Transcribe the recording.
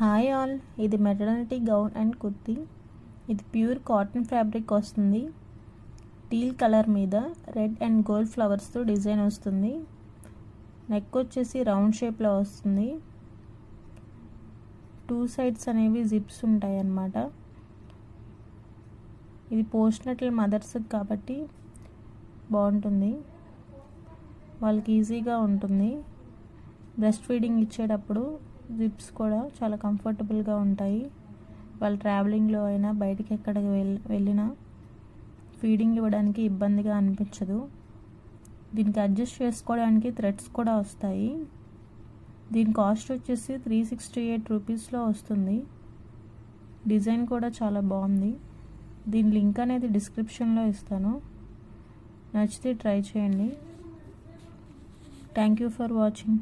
Hi all, ఇది maternity gown and kurti. ఇది pure cotton fabric వస్తుంది. టీల్ కలర్ మీద రెడ్ అండ్ గోల్డ్ ఫ్లవర్స్తో డిజైన్ వస్తుంది. నెక్ వచ్చేసి రౌండ్ షేప్లో వస్తుంది. 2 సైడ్స్ అనేవి జిప్స్ ఉంటాయి అన్నమాట. ఇది పోస్ట్నటల్ మదర్స్ కాబట్టి బాగుంటుంది, వాళ్ళకి ఈజీగా ఉంటుంది. బ్రెస్ట్ ఫీడింగ్ ఇచ్చేటప్పుడు జిప్స్ కూడా చాలా కంఫర్టబుల్గా ఉంటాయి. వాళ్ళు ట్రావెలింగ్లో అయినా బయటికి ఎక్కడికి వెళ్ళినా ఫీడింగ్ ఇవ్వడానికి ఇబ్బందిగా అనిపించదు. దీనికి అడ్జస్ట్ చేసుకోవడానికి థ్రెడ్స్ కూడా వస్తాయి. దీని కాస్ట్ వచ్చేసి 368 రూపీస్లో వస్తుంది. డిజైన్ కూడా చాలా బాగుంది. దీని లింక్ అనేది డిస్క్రిప్షన్లో ఇస్తాను, నచ్చితే ట్రై చేయండి. Thank you for watching.